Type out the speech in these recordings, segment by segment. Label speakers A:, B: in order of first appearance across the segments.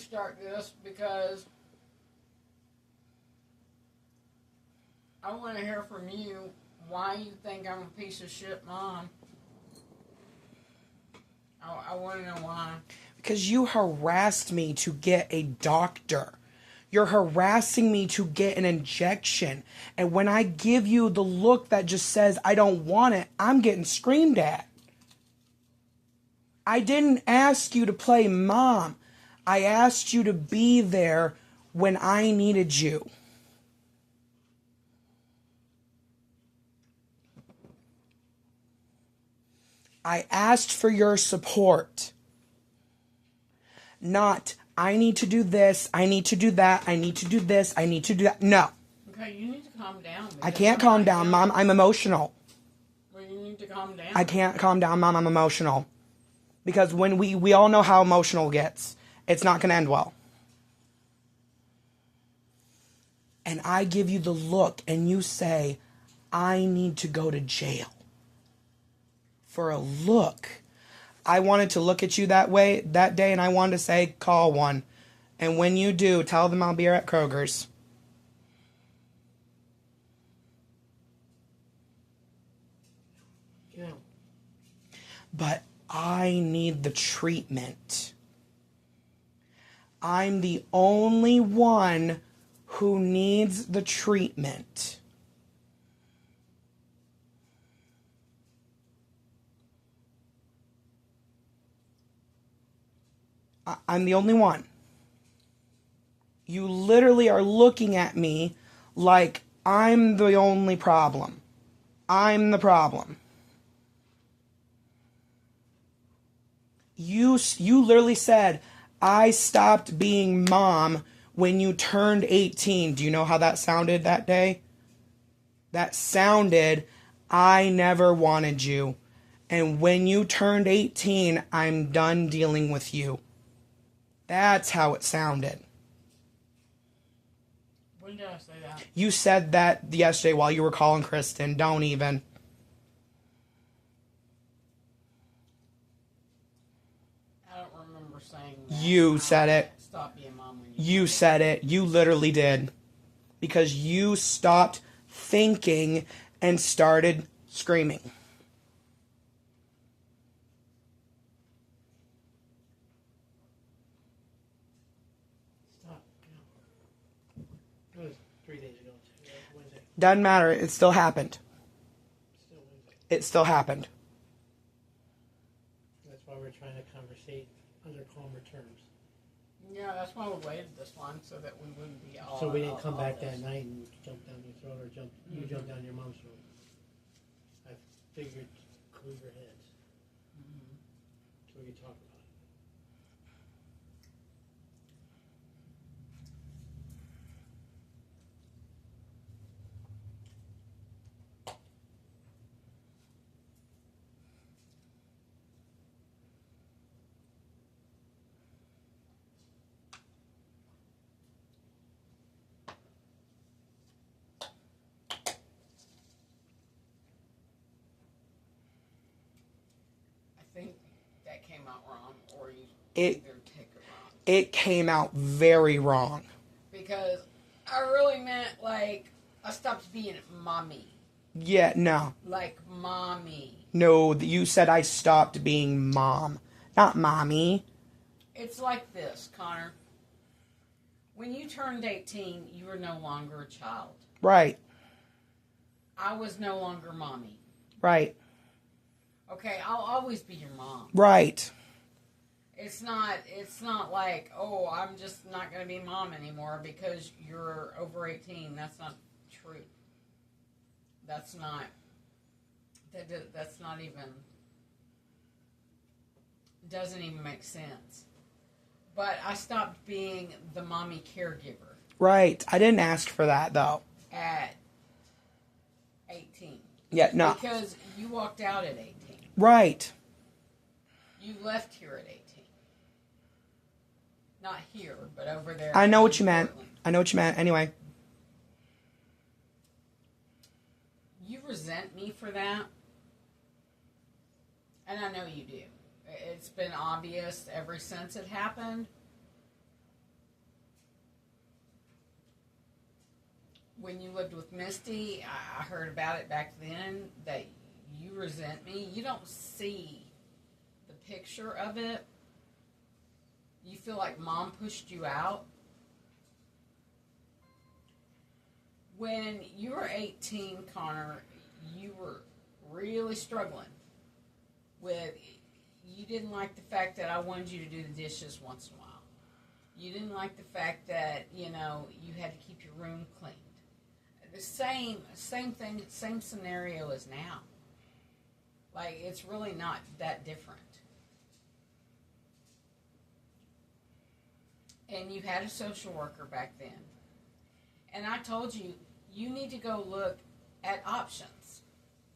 A: start this because I want to hear from you why you think I'm a piece of shit mom. I want to know why.
B: Because you harassed me to get a doctor. You're harassing me to get an injection. And when I give you the look that just says I don't want it, I'm getting screamed at. I didn't ask you to play mom. I asked you to be there when I needed you. I asked for your support. Not, I need to do this, I need to do that, I need to do this, I need to do that. No.
A: Okay, you need to calm down.
B: I can't calm down, Mom. I'm emotional.
A: Well, you need to calm down.
B: I can't calm down, Mom. I'm emotional. Because when we all know how emotional it gets, it's not going to end well. And I give you the look and you say, I need to go to jail. For a look. I wanted to look at you that way that day and I wanted to say, call one. And when you do, tell them I'll be here at Kroger's.
A: Yeah.
B: But I need the treatment. I'm the only one who needs the treatment. I'm the only one. You literally are looking at me like I'm the only problem. I'm the problem. You literally said, I stopped being mom when you turned 18. Do you know how that sounded that day? That sounded, I never wanted you. And when you turned 18, I'm done dealing with you. That's how it sounded.
A: When did I say that?
B: You said that yesterday while you were calling Kristen. Don't even.
A: I don't remember saying that.
B: You said it.
A: Stop being mom when
B: You said it. You literally did. Because you stopped thinking and started screaming.
C: Stop. It was 3 days ago. Wednesday.
B: Doesn't matter. It still happened.
C: Still Wednesday.
B: It still happened.
C: That's why we're trying to conversate under calmer terms.
A: Yeah, that's why we waited this long so that we wouldn't be all.
C: So we didn't come back
A: this.
C: that night and jump down your throat or you jump down your mom's throat. I figured cool your heads. So we could talk about it.
A: I think that came out wrong, or you
B: It
A: either take it wrong.
B: it came out very wrong.
A: Because I really meant, like, I stopped being mommy.
B: Yeah, no.
A: Like, mommy.
B: No, you said I stopped being mom. Not mommy.
A: It's like this, Connor. When you turned 18, you were no longer a child.
B: Right.
A: I was no longer mommy.
B: Right.
A: Okay, I'll always be your mom.
B: Right.
A: It's not like, oh, I'm just not going to be mom anymore because you're over 18. That's not true. That's not even, doesn't even make sense. But I stopped being the mommy caregiver
B: Right. I didn't ask for that, though.
A: at 18.
B: Yeah, no.
A: Because you walked out at 18.
B: Right.
A: You left here at 18. Not here, but over there.
B: I know
A: in
B: what you meant.
A: Portland.
B: I know what you meant. Anyway.
A: You resent me for that. And I know you do. It's been obvious ever since it happened. when you lived with Misty, I heard about it back then that you resent me. You don't see the picture of it. You feel like Mom pushed you out. When you were 18, Connor, you were really struggling with, you didn't like the fact that I wanted you to do the dishes once in a while. You didn't like the fact that, you know, you had to keep your room cleaned. The same thing, same scenario as now. Like, it's really not that different. And you had a social worker back then. And I told you, you need to go look at options.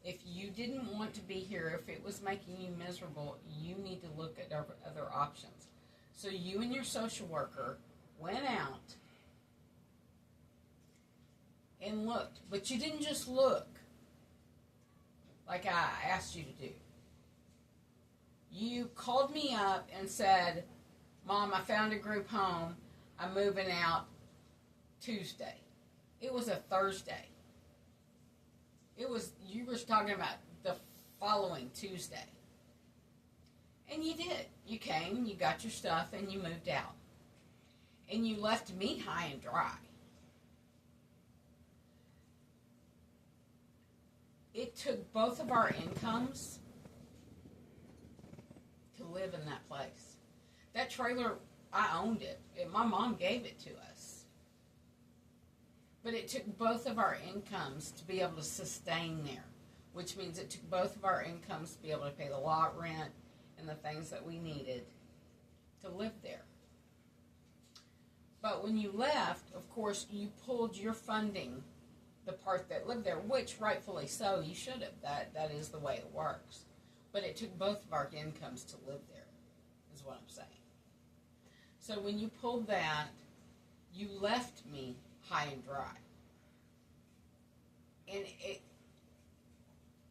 A: If you didn't want to be here, if it was making you miserable, you need to look at other options. So you and your social worker went out and looked. But you didn't just look like I asked you to do. You called me up and said, Mom, I found a group home. I'm moving out Tuesday. It was a Thursday. You were talking about the following Tuesday. And you did. You came, you got your stuff, and you moved out. And you left me high and dry. It took both of our incomes to live in that place. That trailer, I owned it. My mom gave it to us. But it took both of our incomes to be able to sustain there, which means it took both of our incomes to be able to pay the lot rent and the things that we needed to live there. But when you left, of course, you pulled your funding, the part that lived there, which rightfully so, you should have. That is the way it works. But it took both of our incomes to live there, is what I'm saying. So when you pulled that, you left me high and dry. And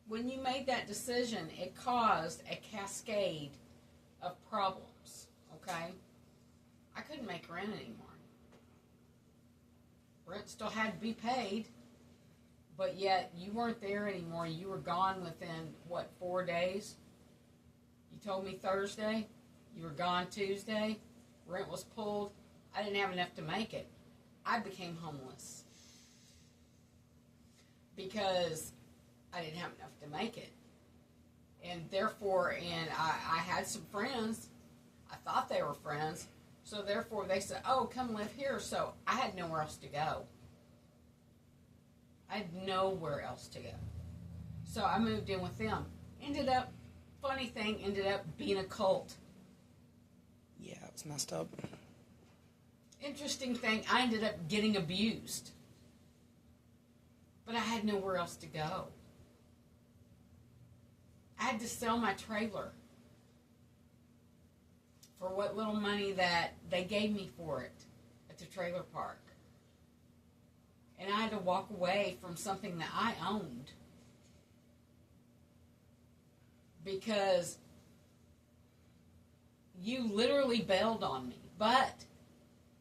A: when you made that decision, it caused a cascade of problems, okay? I couldn't make rent anymore. Rent still had to be paid, but yet you weren't there anymore. You were gone within, 4 days? You told me Thursday. You were gone Tuesday. Rent was pulled. I didn't have enough to make it. I became homeless because I didn't have enough to make it. And therefore, I had some friends. I thought they were friends. So therefore, they said, oh, come live here. So I had nowhere else to go. I had nowhere else to go. So I moved in with them. Ended up being a cult.
B: Yeah, it was messed up.
A: Interesting thing, I ended up getting abused. But I had nowhere else to go. I had to sell my trailer for what little money that they gave me for it at the trailer park. And I had to walk away from something that I owned because you literally bailed on me. But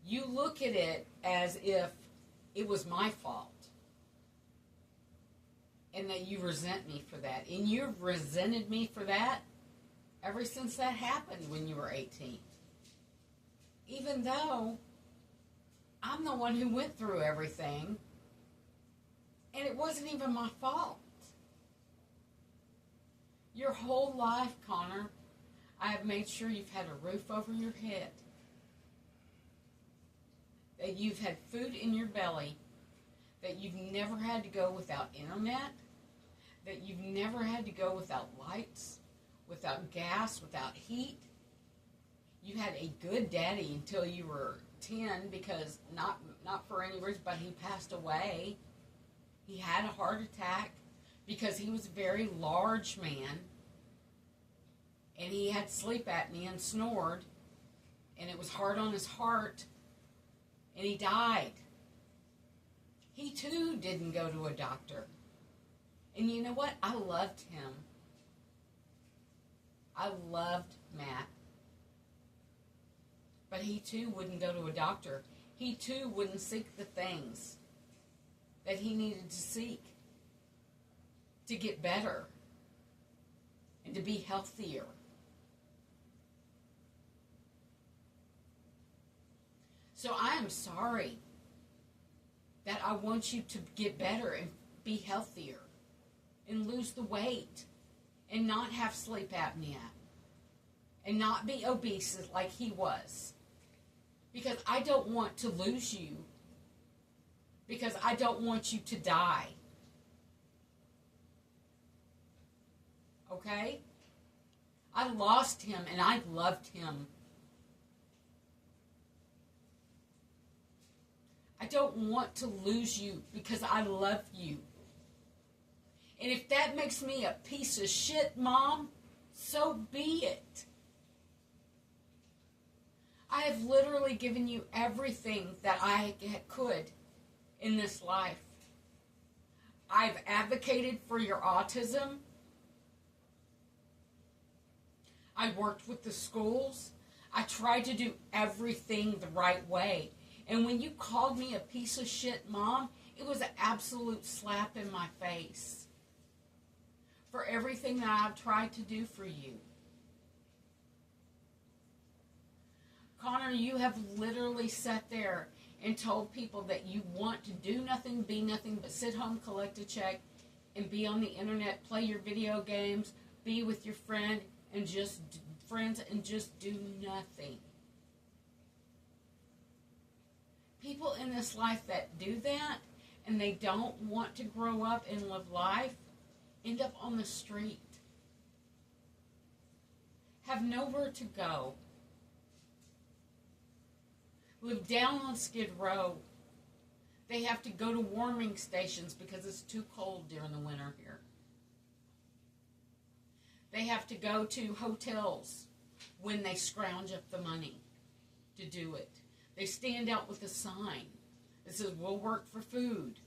A: you look at it as if it was my fault. And that you resent me for that. And you've resented me for that ever since that happened when you were 18. Even though I'm the one who went through everything. And it wasn't even my fault. Your whole life, Connor, I have made sure you've had a roof over your head. That you've had food in your belly. That you've never had to go without internet. That you've never had to go without lights, without gas, without heat. You had a good daddy until you were 10 because, not for any reason, but he passed away. He had a heart attack because he was a very large man. And he had sleep apnea and snored. And it was hard on his heart. And he died. He too didn't go to a doctor. And you know what? I loved him. I loved Matt. But he too wouldn't go to a doctor. He too wouldn't seek the things that he needed to seek to get better and to be healthier. So I am sorry that I want you to get better and be healthier and lose the weight and not have sleep apnea and not be obese like he was. Because I don't want to lose you. Because I don't want you to die. Okay? I lost him and I loved him. I don't want to lose you because I love you. And if that makes me a piece of shit, Mom, so be it. I have literally given you everything that I could in this life. I've advocated for your autism. I worked with the schools. I tried to do everything the right way. And when you called me a piece of shit, Mom, it was an absolute slap in my face for everything that I've tried to do for you. Connor, you have literally sat there and told people that you want to do nothing, be nothing, but sit home, collect a check, and be on the internet, play your video games, be with your friends, and just do nothing. People in this life that do that and they don't want to grow up and live life end up on the street. Have nowhere to go. Live down on Skid Row. They have to go to warming stations because it's too cold during the winter here. They have to go to hotels when they scrounge up the money to do it. They stand out with a sign that says, we'll work for food.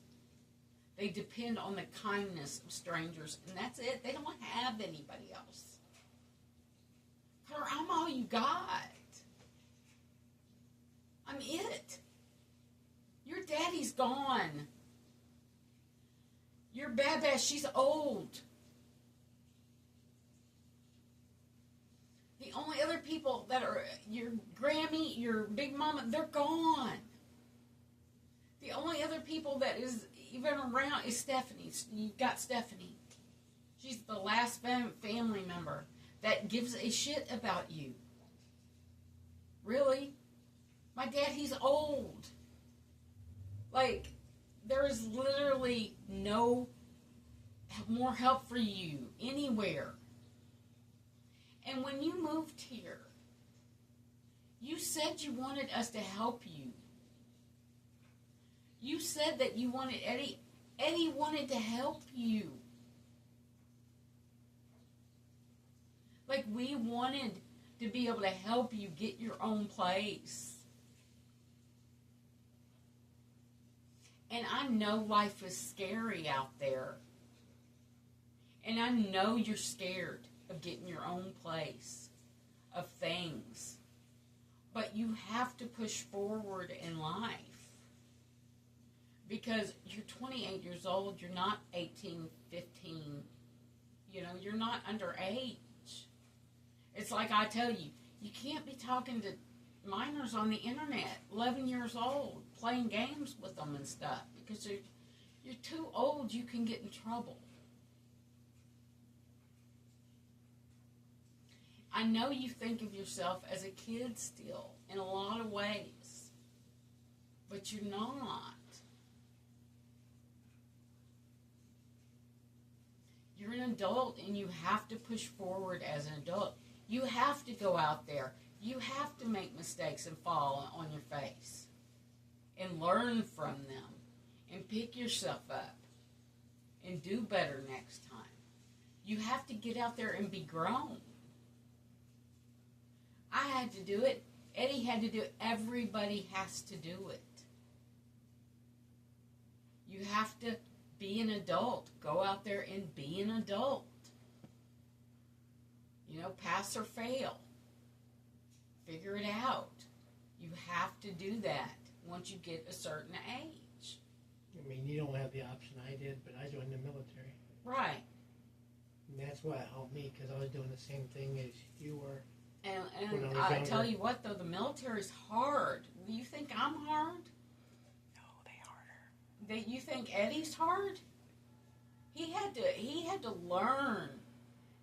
A: They depend on the kindness of strangers, and that's it. They don't have anybody else. Connor, I'm all you got. I'm it. Your daddy's gone. Your Baba, she's old. The only other people that are your Grammy, your Big Mama, they're gone. The only other people that is even around is Stephanie. You've got Stephanie. She's the last family member that gives a shit about you. Really? My dad, he's old. Like, there is literally no more help for you anywhere. And when you moved here, you said you wanted us to help you. You said that you wanted Eddie. Eddie wanted to help you. Like, we wanted to be able to help you get your own place. And I know life is scary out there. And I know you're scared of getting your own place, of things. But you have to push forward in life. Because you're 28 years old, you're not 18, 15. You know, you're not underage. It's like I tell you, you can't be talking to minors on the internet, 11 years old, playing games with them and stuff. Because you're too old, you can get in trouble. I know you think of yourself as a kid still, in a lot of ways. But you're not. You're an adult and you have to push forward as an adult. You have to go out there. You have to make mistakes and fall on your face. And learn from them. And pick yourself up. And do better next time. You have to get out there and be grown. I had to do it. Eddie had to do it. Everybody has to do it. You have to be an adult. Go out there and be an adult. You know, pass or fail. Figure it out. You have to do that once you get a certain age.
C: I mean, you don't have the option I did, but I joined the military.
A: Right.
C: And that's what helped me, because I was doing the same thing as you were.
A: And
C: When I was
A: I
C: younger.
A: tell you what, though, the military's hard. Do you think I'm hard?
B: No, they harder.
A: That you think Eddie's hard? He had to learn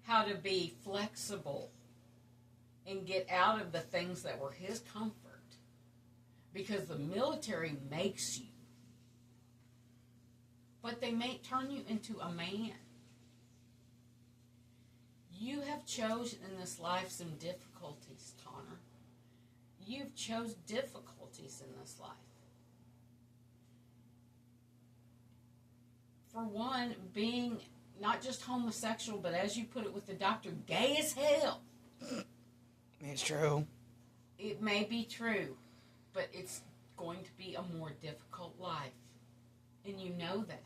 A: how to be flexible and get out of the things that were his comfort. Because the military makes you. But they may turn you into a man. You have chosen in this life some difficulties, Connor. You've chose difficulties in this life. For one, being not just homosexual, but as you put it with the doctor, gay as hell.
B: It's true.
A: It may be true, but it's going to be a more difficult life. And you know that.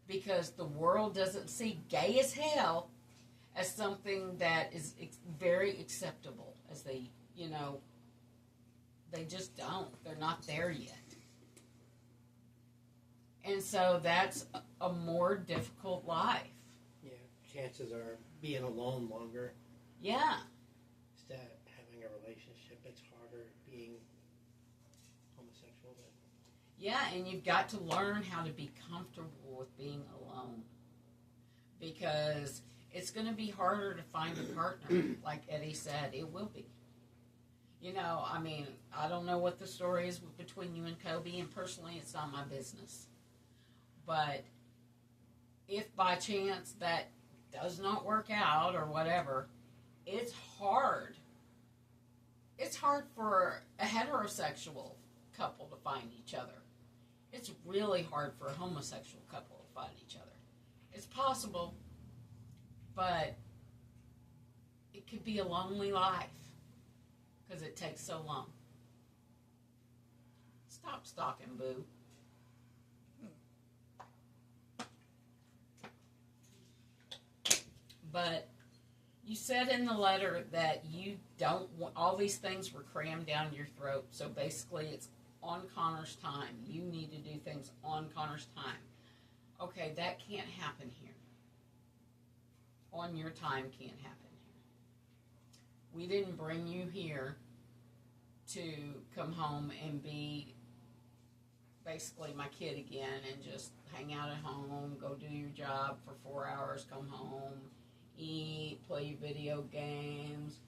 A: Because the world doesn't see gay as hell as something that is very acceptable. As they, they just don't. They're not there yet. And so that's a more difficult life.
C: Yeah, chances are being alone longer.
A: Yeah.
C: Instead of having a relationship, it's harder being homosexual. But
A: Yeah, and you've got to learn how to be comfortable with being alone. Because it's going to be harder to find a partner, like Eddie said. It will be. I don't know what the story is between you and Kobe, and personally, it's not my business. But if by chance that does not work out or whatever, it's hard. It's hard for a heterosexual couple to find each other. It's really hard for a homosexual couple to find each other. It's possible, but it could be a lonely life because it takes so long. Stop stalking, boo. But you said in the letter that you don't want, all these things were crammed down your throat. So basically it's on Connor's time. You need to do things on Connor's time. Okay, that can't happen here. On your time can't happen here. We didn't bring you here to come home and be basically my kid again and just hang out at home, go do your job for 4 hours, come home, eat, play video games,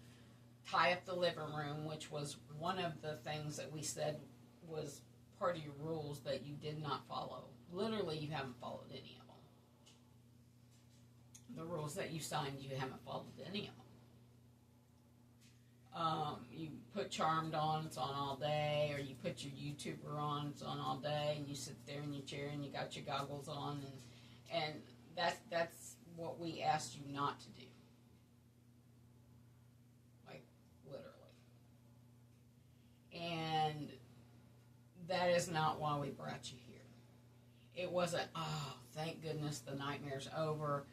A: tie up the living room, which was one of the things that we said was part of your rules that you did not follow. Literally, you haven't followed any of them. The rules that you signed, you haven't followed any of them. You put Charmed on, it's on all day, or you put your YouTuber on, it's on all day, and you sit there in your chair and you got your goggles on, and that's what we asked you not to do. Like, literally. And that is not why we brought you here. It wasn't, oh, thank goodness the nightmare's over.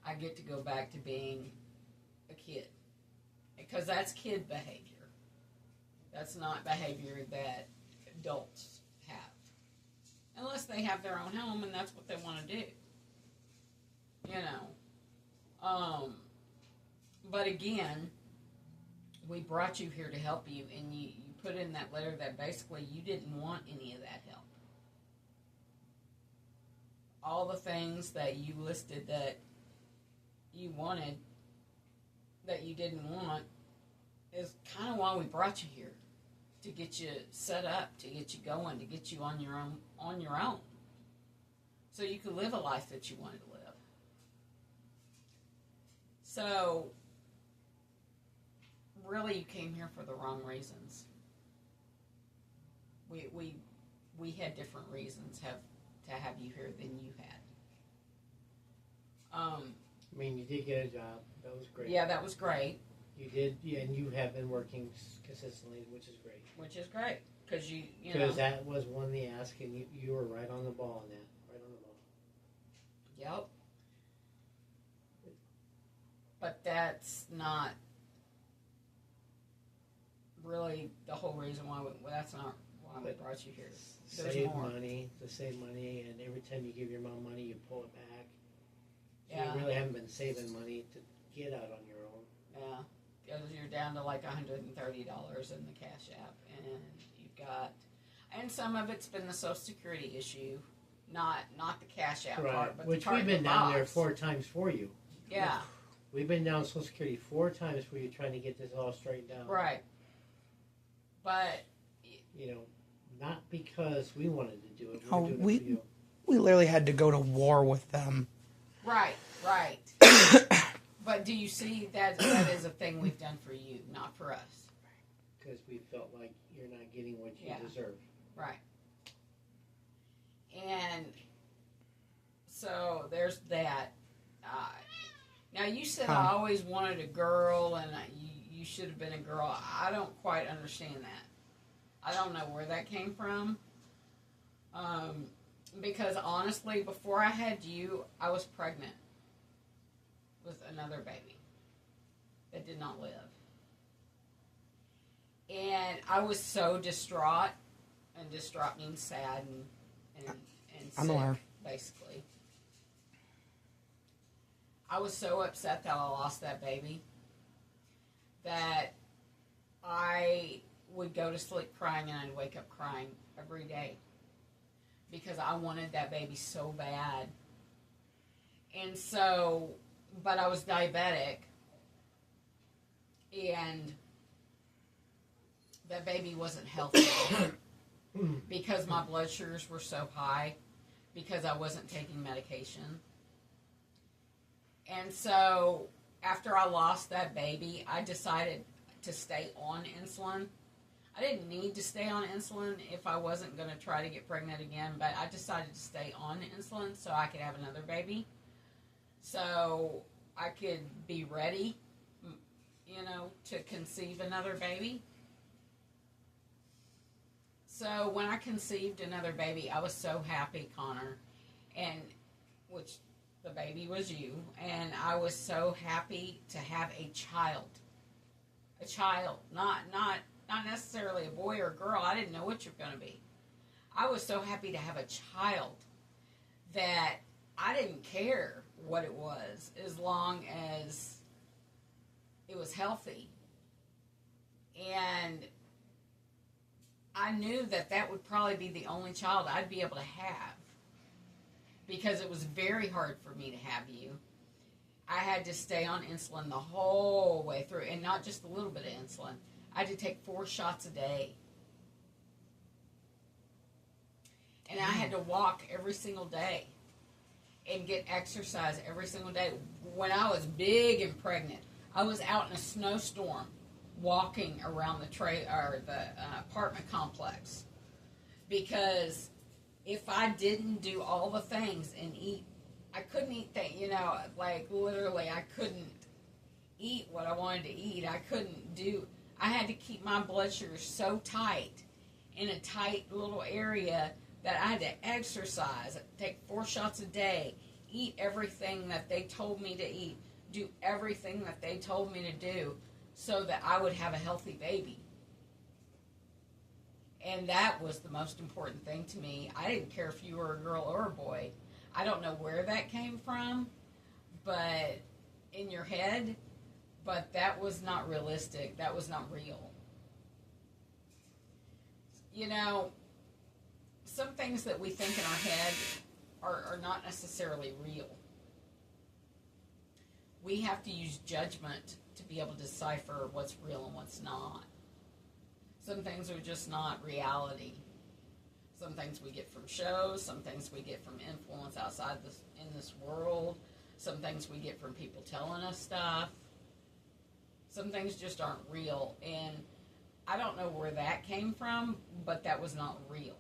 A: I get to go back to being a kid. Because that's kid behavior. That's not behavior that adults have. Unless they have their own home and that's what they want to do. But again, we brought you here to help you, and you put in that letter that basically you didn't want any of that help. All the things that you listed that you wanted, that you didn't want, is kind of why we brought you here. To get you set up, to get you going, to get you on your own. So you could live a life that you wanted to live. So, really, you came here for the wrong reasons. We had different reasons to have you here than you had.
C: I mean, you did get a job. That was great.
A: Yeah, that was great.
C: You did, yeah, and you have been working consistently, which is great.
A: Which is great, because you know.
C: Because that was one of the ask, and you were right on the ball on that. Right on the ball.
A: Yep. But that's not really the whole reason why why we brought you here. There's
C: Save
A: more.
C: money, and every time you give your mom money, you pull it back. So
A: Yeah.
C: you really haven't been saving money to get out on your own.
A: Yeah, because you're down to like $130 in the Cash App, and you've got, and some of it's been the Social Security issue, not the Cash App part, but
C: Which
A: the
C: we've been down there
A: box.
C: 4 times for you.
A: Yeah,
C: We've been down Social Security 4 times for you trying to get this all straightened out.
A: right. But
C: You know, not because we wanted to do it.
B: Oh,
C: We're doing
B: we-
C: it for you.
B: We literally had to go to war with them.
A: right. But do you see that is a thing we've done for you, not for us?
C: Because we felt like you're not getting what you
A: Yeah.
C: deserve.
A: Right. And so there's that. Now you said I always wanted a girl, and you should have been a girl. I don't quite understand that. I don't know where that came from. Because honestly, before I had you, I was pregnant with another baby that did not live. And I was so distraught, and distraught means sad and
B: I'm
A: sick,
B: aware.
A: basically. I was so upset that I lost that baby that I would go to sleep crying and I'd wake up crying every day because I wanted that baby so bad. And so, but I was diabetic, and that baby wasn't healthy because my blood sugars were so high because I wasn't taking medication. And so after I lost that baby, I decided to stay on insulin. I didn't need to stay on insulin if I wasn't going to try to get pregnant again, but I decided to stay on insulin so I could have another baby. So I could be ready, to conceive another baby. So when I conceived another baby, I was so happy, Connor, and which the baby was you, and I was so happy to have a child, not necessarily a boy or a girl. I didn't know what you're going to be. I was so happy to have a child that I didn't care what it was as long as it was healthy. And I knew that would probably be the only child I'd be able to have because it was very hard for me to have you. I had to stay on insulin the whole way through, and not just a little bit of insulin. I had to take 4 shots a day. And I had to walk every single day and get exercise every single day. When I was big and pregnant, I was out in a snowstorm walking around the apartment complex because if I didn't do all the things and eat, I couldn't eat things, like literally I couldn't eat what I wanted to eat. I had to keep my blood sugar so tight in a tight little area that I had to exercise, take 4 shots a day, eat everything that they told me to eat, do everything that they told me to do so that I would have a healthy baby. And that was the most important thing to me. I didn't care if you were a girl or a boy. I don't know where that came from, but in your head, but that was not realistic. That was not real. Some things that we think in our head are not necessarily real. We have to use judgment to be able to decipher what's real and what's not. Some things are just not reality. Some things we get from shows, some things we get from influence outside in this world, some things we get from people telling us stuff. Some things just aren't real, and I don't know where that came from, but that was not real.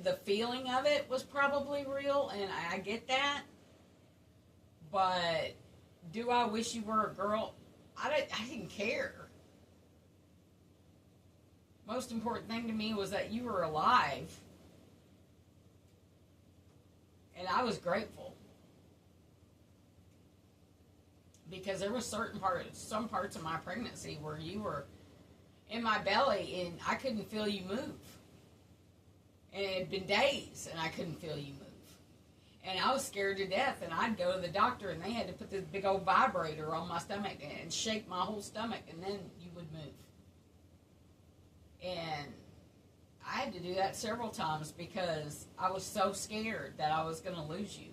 A: The feeling of it was probably real, and I get that, but do I wish you were a girl? I didn't care. Most important thing to me was that you were alive, and I was grateful because there was some parts of my pregnancy where you were in my belly, and I couldn't feel you move. And it had been days, and I couldn't feel you move. And I was scared to death, and I'd go to the doctor, and they had to put this big old vibrator on my stomach and shake my whole stomach, and then you would move. And I had to do that several times because I was so scared that I was going to lose you.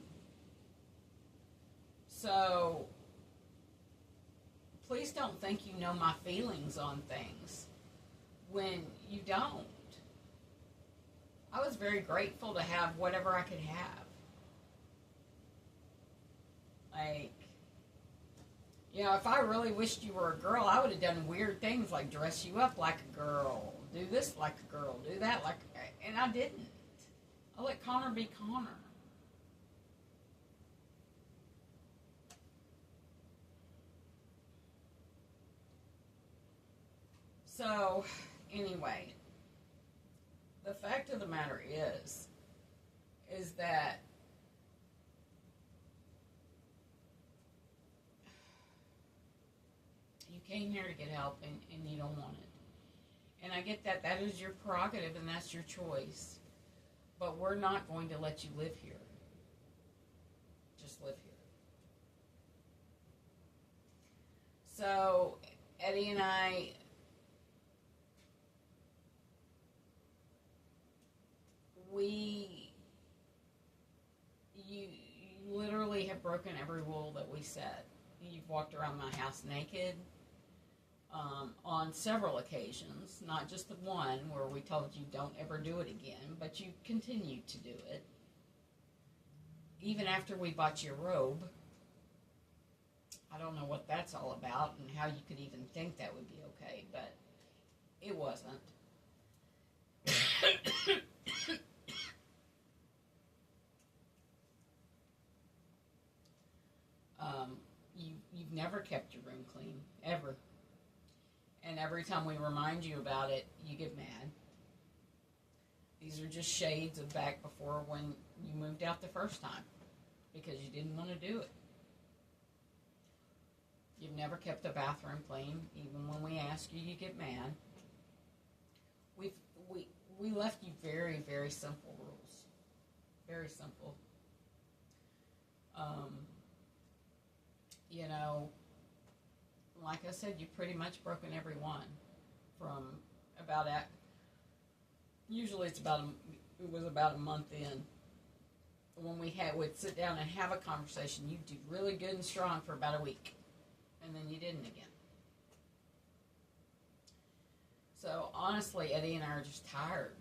A: So, please don't think you know my feelings on things when you don't. I was very grateful to have whatever I could have. Like, you know, if I really wished you were a girl, I would have done weird things like dress you up like a girl, do this like a girl, do that like, and I didn't. I let Connor be Connor. So, anyway, the fact of the matter is that you came here to get help and you don't want it. And I get that that is your prerogative and that's your choice. But we're not going to let you live here. Just live here. So, Eddie and I, you literally have broken every rule that we set. You've walked around my house naked on several occasions, not just the one where we told you don't ever do it again, but you continued to do it. Even after we bought you a robe. I don't know what that's all about and how you could even think that would be okay, but it wasn't. You've never kept your room clean, ever. And every time we remind you about it, you get mad. These are just shades of back before when you moved out the first time, because you didn't want to do it. You've never kept the bathroom clean, even when we ask you, you get mad. We left you very, very simple rules. Very simple. You know, like I said, you've pretty much broken every one from about at, usually it was about a month in. When we'd sit down and have a conversation, you'd do really good and strong for about a week. And then you didn't again. So honestly, Eddie and I are just tired.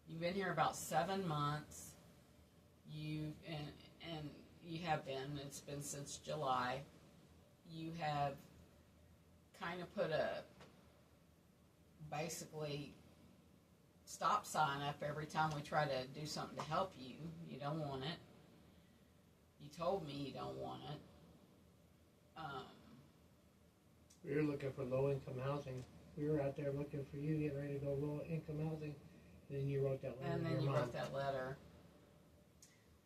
A: You've been here about 7 months. And you have been. It's been since July. You have kind of put a basically stop sign up every time we try to do something to help you. You don't want it. You told me you don't want it.
C: We were looking for low-income housing. We were out there looking for you, getting ready to go low-income housing. Then you wrote that letter
A: And
C: to
A: then
C: your
A: you
C: mom.
A: wrote that letter,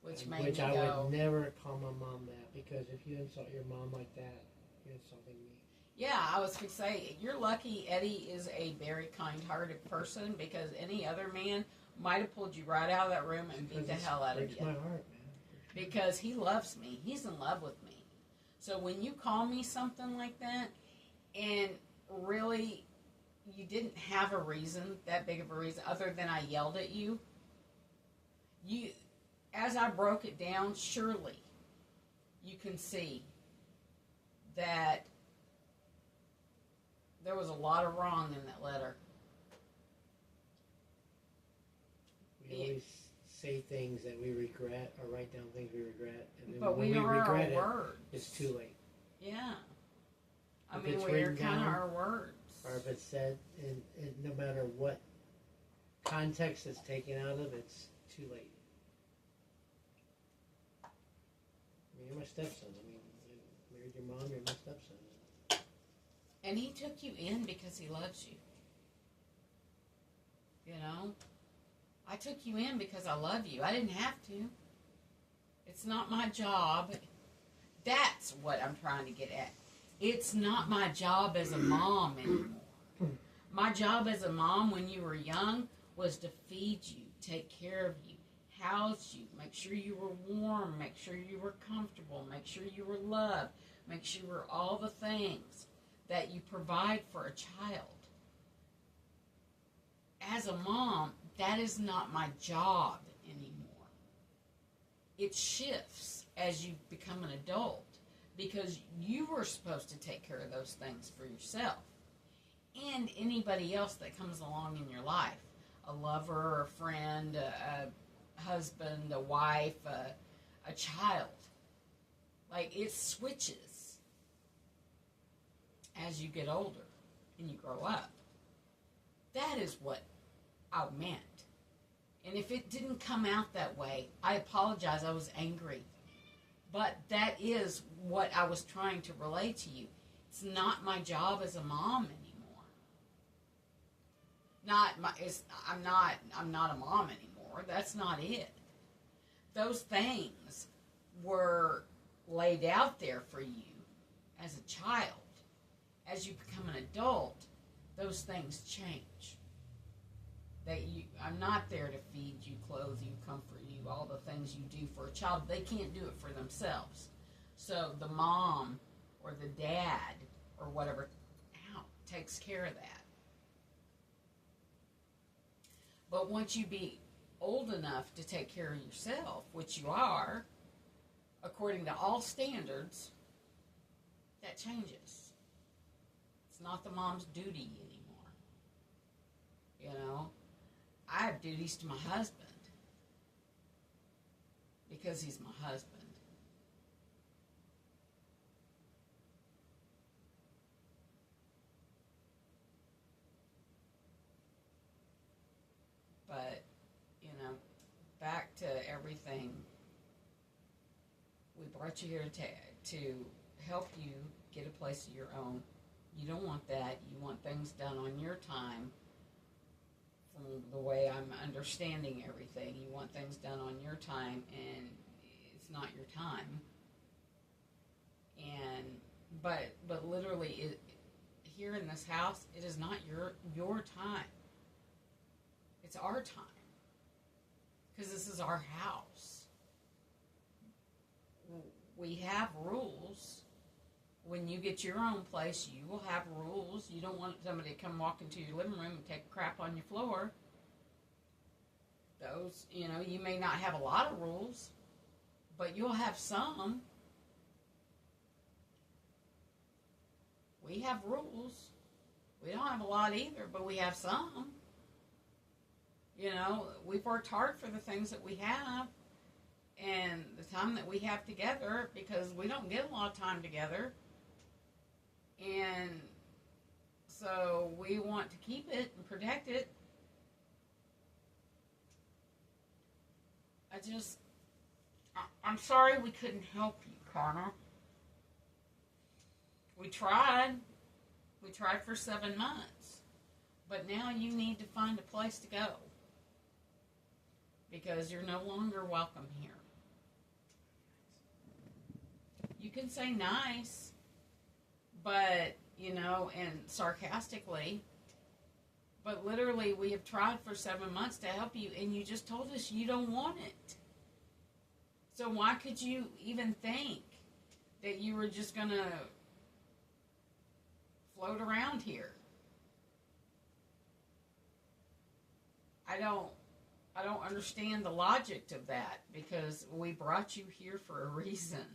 A: which made
C: Which
A: me
C: I
A: go,
C: would never call my mom that, because if you insult your mom like that, you're insulting me.
A: yeah, I was going to say, you're lucky Eddie is a very kind-hearted person, because any other man might have pulled you right out of that room and beat the hell out of
C: Breaks
A: you.
C: my heart, man.
A: Because he loves me. He's in love with me. So when you call me something like that, and really you didn't have a reason, that big of a reason, other than I yelled at you, as I broke it down, surely you can see that there was a lot of wrong in that letter.
C: We always say things that we regret, or write down things we regret, and then
A: But
C: when
A: we
C: we
A: are our
C: regret it,
A: words.
C: it's too late.
A: Yeah. I
C: If
A: mean,
C: it's
A: we're
C: written
A: kind of
C: down,
A: our words.
C: Or if it's said, and no matter what context it's taken out of, it's too late. I mean, you're my stepson. I mean, you married your mom, you're my stepson.
A: And he took you in because he loves you. You know? I took you in because I love you. I didn't have to. It's not my job. That's what I'm trying to get at. It's not my job as a mom anymore. My job as a mom when you were young was to feed you, take care of you, house you, make sure you were warm, make sure you were comfortable, make sure you were loved, make sure you were all the things that you provide for a child. As a mom, that is not my job anymore. It shifts as you become an adult because you were supposed to take care of those things for yourself and anybody else that comes along in your life, a lover, a friend, a husband, a wife, a child. Like, it switches as you get older and you grow up. That is what I meant. And if it didn't come out that way, I apologize. I was angry. But that is what I was trying to relay to you. It's not my job as a mom anymore. I'm not a mom anymore. That's not it. Those things were laid out there for you as a child. As you become an adult, those things change. I'm not there to feed you, clothe you, comfort you, all the things you do for a child. They can't do it for themselves. So the mom or the dad or whatever takes care of that. But once you be old enough to take care of yourself, which you are, according to all standards, that changes. It's not the mom's duty anymore. You know, I have duties to my husband because he's my husband. But, you know, back to everything. We brought you here to help you get a place of your own. You don't want that. You want things done on your time. From the way I'm understanding everything, you want things done on your time, and it's not your time. And but literally, here in this house, it is not your time. It's our time because this is our house. We have rules. When you get your own place, you will have rules. You don't want somebody to come walk into your living room and take a crap on your floor. Those, you know, you may not have a lot of rules, but you'll have some. We have rules. We don't have a lot either, but we have some. You know, we've worked hard for the things that we have and the time that we have together because we don't get a lot of time together. And so we want to keep it and protect it. I'm sorry we couldn't help you, Connor. We tried. We tried for 7 months. But now you need to find a place to go. Because you're no longer welcome here. You can say nice, but, you know, and sarcastically, but literally we have tried for 7 months to help you, and you just told us you don't want it. So why could you even think that you were just going to float around here? I don't understand the logic of that because we brought you here for a reason.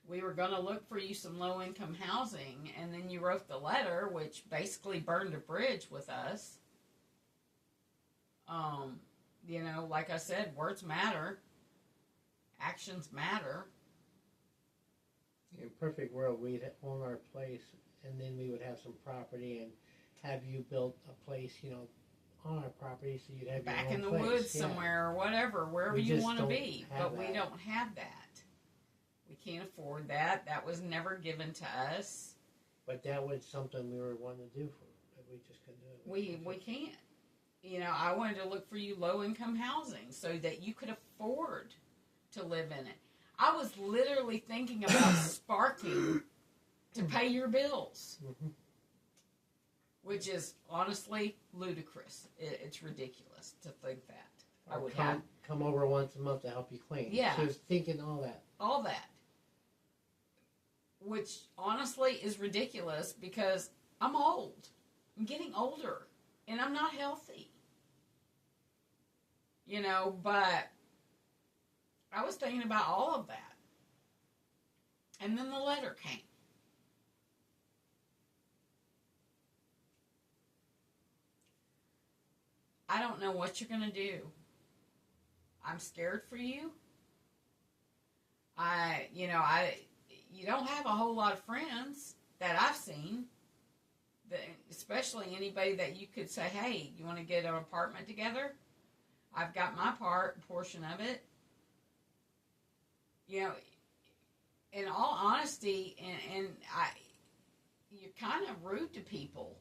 A: We were going to look for you some low-income housing, and then you wrote the letter, which basically burned a bridge with us. You know, like I said, words matter. Actions matter.
C: In a perfect world, we'd own our place, and then we would have some property and have you build a place, you know, on our property, so you'd have
A: back
C: your own
A: in the
C: place.
A: woods
C: Yeah.
A: somewhere or whatever, wherever
C: We
A: you
C: just
A: want to
C: don't
A: be.
C: have
A: But we
C: that.
A: don't have that. We can't afford that. That was never given to us.
C: But that was something we were wanting to do but we just couldn't do it.
A: We can't. You know, I wanted to look for you low-income housing so that you could afford to live in it. I was literally thinking about sparking to pay your bills.
C: Mm-hmm.
A: which is honestly ludicrous. It's ridiculous to think that I
C: Or
A: would have
C: come over once a month to help you clean.
A: Yeah.
C: She was thinking all that.
A: all that, which honestly is ridiculous because I'm old. I'm getting older, and I'm not healthy. You know, but I was thinking about all of that. And then the letter came. I don't know what you're going to do. I'm scared for you. You don't have a whole lot of friends that I've seen, especially anybody that you could say, hey, you want to get an apartment together? I've got my portion of it. You know, in all honesty, you're kind of rude to people,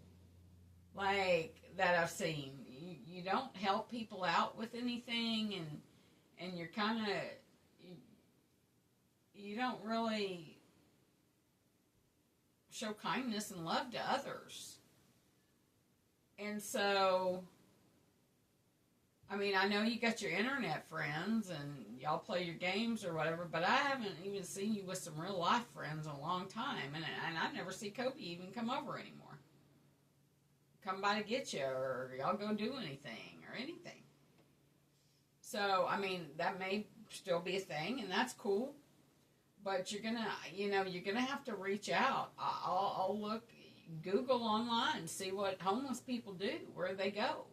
A: like that I've seen. You don't help people out with anything, and you're kind of you don't really show kindness and love to others, and so. I mean, I know you got your internet friends and y'all play your games or whatever, but I haven't even seen you with some real life friends in a long time, and I never see Kobe even come over anymore. Come by to get you, or y'all go do anything or anything. So, I mean, that may still be a thing, and that's cool, but you're gonna have to reach out. I'll look, Google online, see what homeless people do, where they go.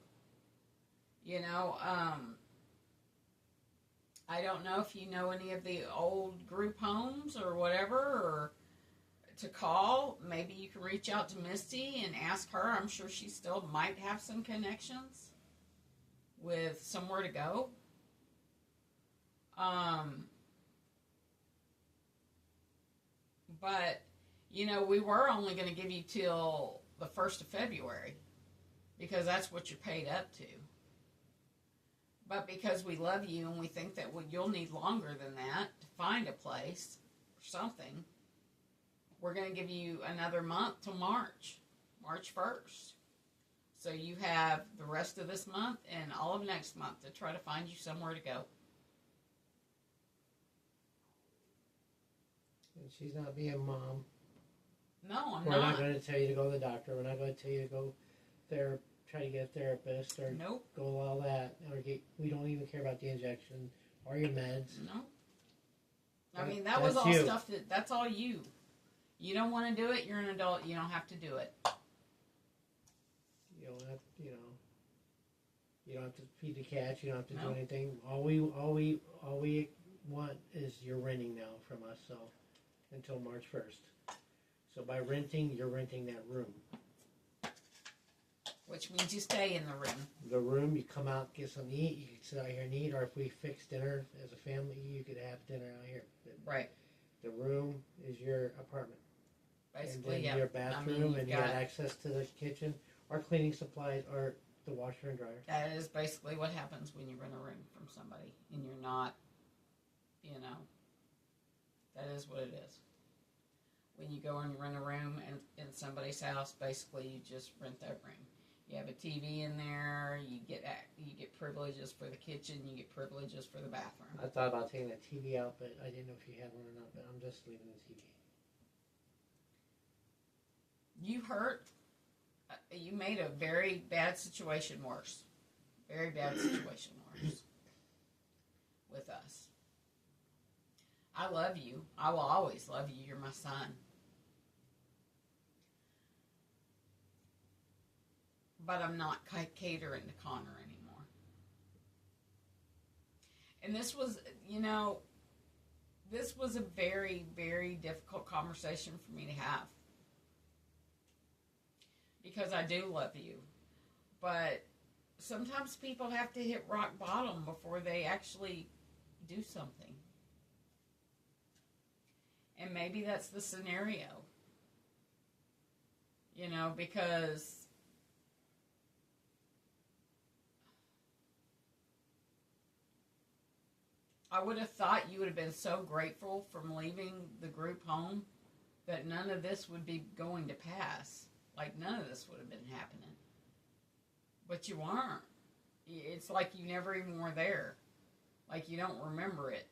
A: You know, I don't know if you know any of the old group homes or whatever, or to call. Maybe you can reach out to Misty and ask her. I'm sure she still might have some connections with somewhere to go. But, you know, we were only going to give you till the 1st of February because that's what you're paid up to. But because we love you and we think that you'll need longer than that to find a place or something, we're going to give you another month till March 1st. So you have the rest of this month and all of next month to try to find you somewhere to go.
C: And she's not being mom.
A: No, I'm
C: We're
A: not.
C: not going to tell you to go to the doctor. We're not going to tell you to go there. Try to get a therapist or
A: Nope.
C: go all that, or we don't even care about the injection or your meds.
A: No. I mean, that was all stuff that's all you. You don't want to do it, you're an adult, you don't have to do it.
C: You don't have, you don't have to feed the cats, you don't have to do
A: No.
C: anything. All we want is you're renting now from us, so until March 1st. So by renting, you're renting that room.
A: Which means you stay in the room.
C: The room, you come out, get something to eat, you can sit out here and eat, or if we fix dinner as a family, you could have dinner out here.
A: Right.
C: The room is your apartment.
A: Basically,
C: and then
A: yeah.
C: your bathroom, and you got access to the kitchen, or cleaning supplies, or the washer and dryer.
A: That is basically what happens when you rent a room from somebody, and you're not, that is what it is. When you go and you rent a room in somebody's house, basically you just rent that room. You have a TV in there. You get privileges for the kitchen. You get privileges for the bathroom.
C: I thought about taking the TV out, but I didn't know if you had one or not. But I'm just leaving the TV.
A: You hurt. You made a very bad situation worse. Very bad situation worse with us. I love you. I will always love you. You're my son. But I'm not catering to Connor anymore. And this was, this was a very, very difficult conversation for me to have. Because I do love you. But sometimes people have to hit rock bottom before they actually do something. And maybe that's the scenario. Because I would have thought you would have been so grateful from leaving the group home that none of this would be going to pass. like none of this would have been happening. But you weren't. It's like you never even were there. Like you don't remember it.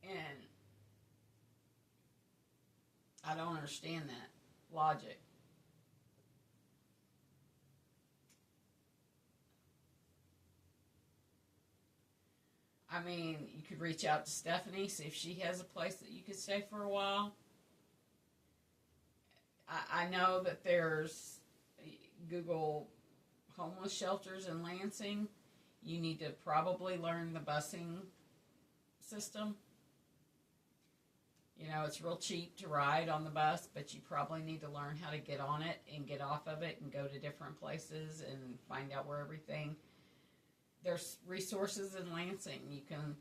A: And I don't understand that logic. I mean, you could reach out to Stephanie, see if she has a place that you could stay for a while. I know that there's Google homeless shelters in Lansing. You need to probably learn the busing system. You know, it's real cheap to ride on the bus, but you probably need to learn how to get on it and get off of it and go to different places and find out where everything. There's resources in Lansing. You can,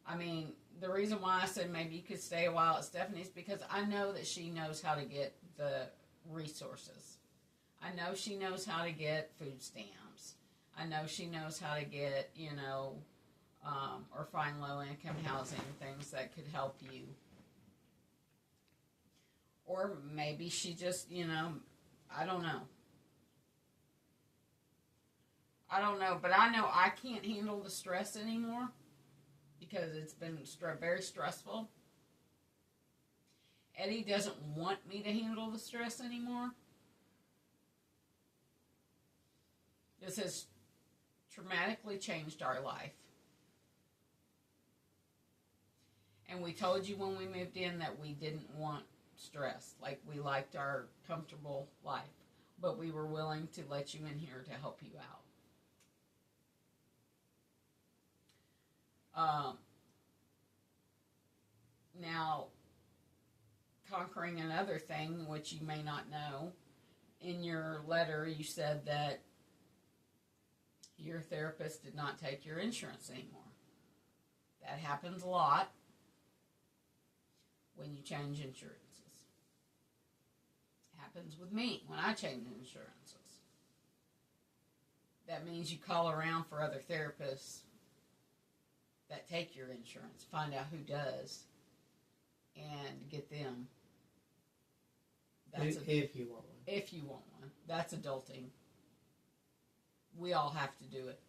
A: I mean, the reason why I said maybe you could stay a while at Stephanie's because I know that she knows how to get the resources. I know she knows how to get food stamps. I know she knows how to get, or find low-income housing, things that could help you. Or maybe she just, I don't know. I don't know, but I know I can't handle the stress anymore because it's been very stressful. Eddie doesn't want me to handle the stress anymore. This has dramatically changed our life. And we told you when we moved in that we didn't want stress. Like we liked our comfortable life. But we were willing to let you in here to help you out. Now, conquering another thing, which you may not know, in your letter you said that your therapist did not take your insurance anymore. That happens a lot when you change insurances. It happens with me when I change insurances. That means you call around for other therapists that take your insurance, find out who does, and get them.
C: If you want one.
A: If you want one. That's adulting. We all have to do it.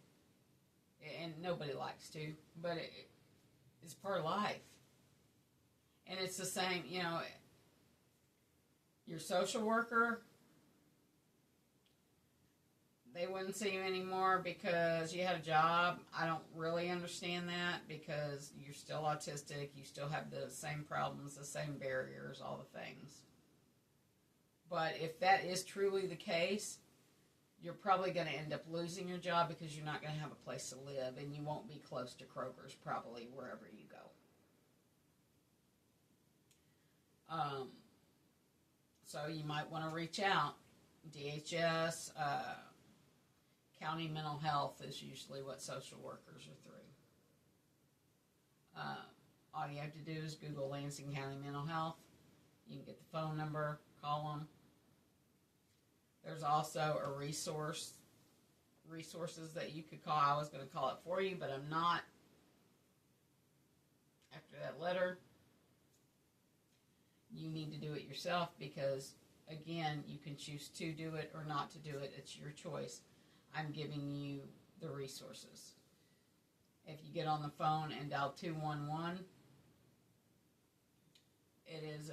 A: And nobody likes to, but it's part of life. And it's the same, your social worker, they wouldn't see you anymore because you had a job. I don't really understand that because you're still autistic. You still have the same problems, the same barriers, all the things. But if that is truly the case, you're probably going to end up losing your job because you're not going to have a place to live and you won't be close to Kroger's probably wherever you go. So you might want to reach out. DHS, county mental health is usually what social workers are through. All you have to do is Google Lansing County Mental Health. You can get the phone number, call them. There's also a resources that you could call. I was going to call it for you, but I'm not. After that letter, you need to do it yourself because, again, you can choose to do it or not to do it. It's your choice. I'm giving you the resources. If you get on the phone and dial 211, it is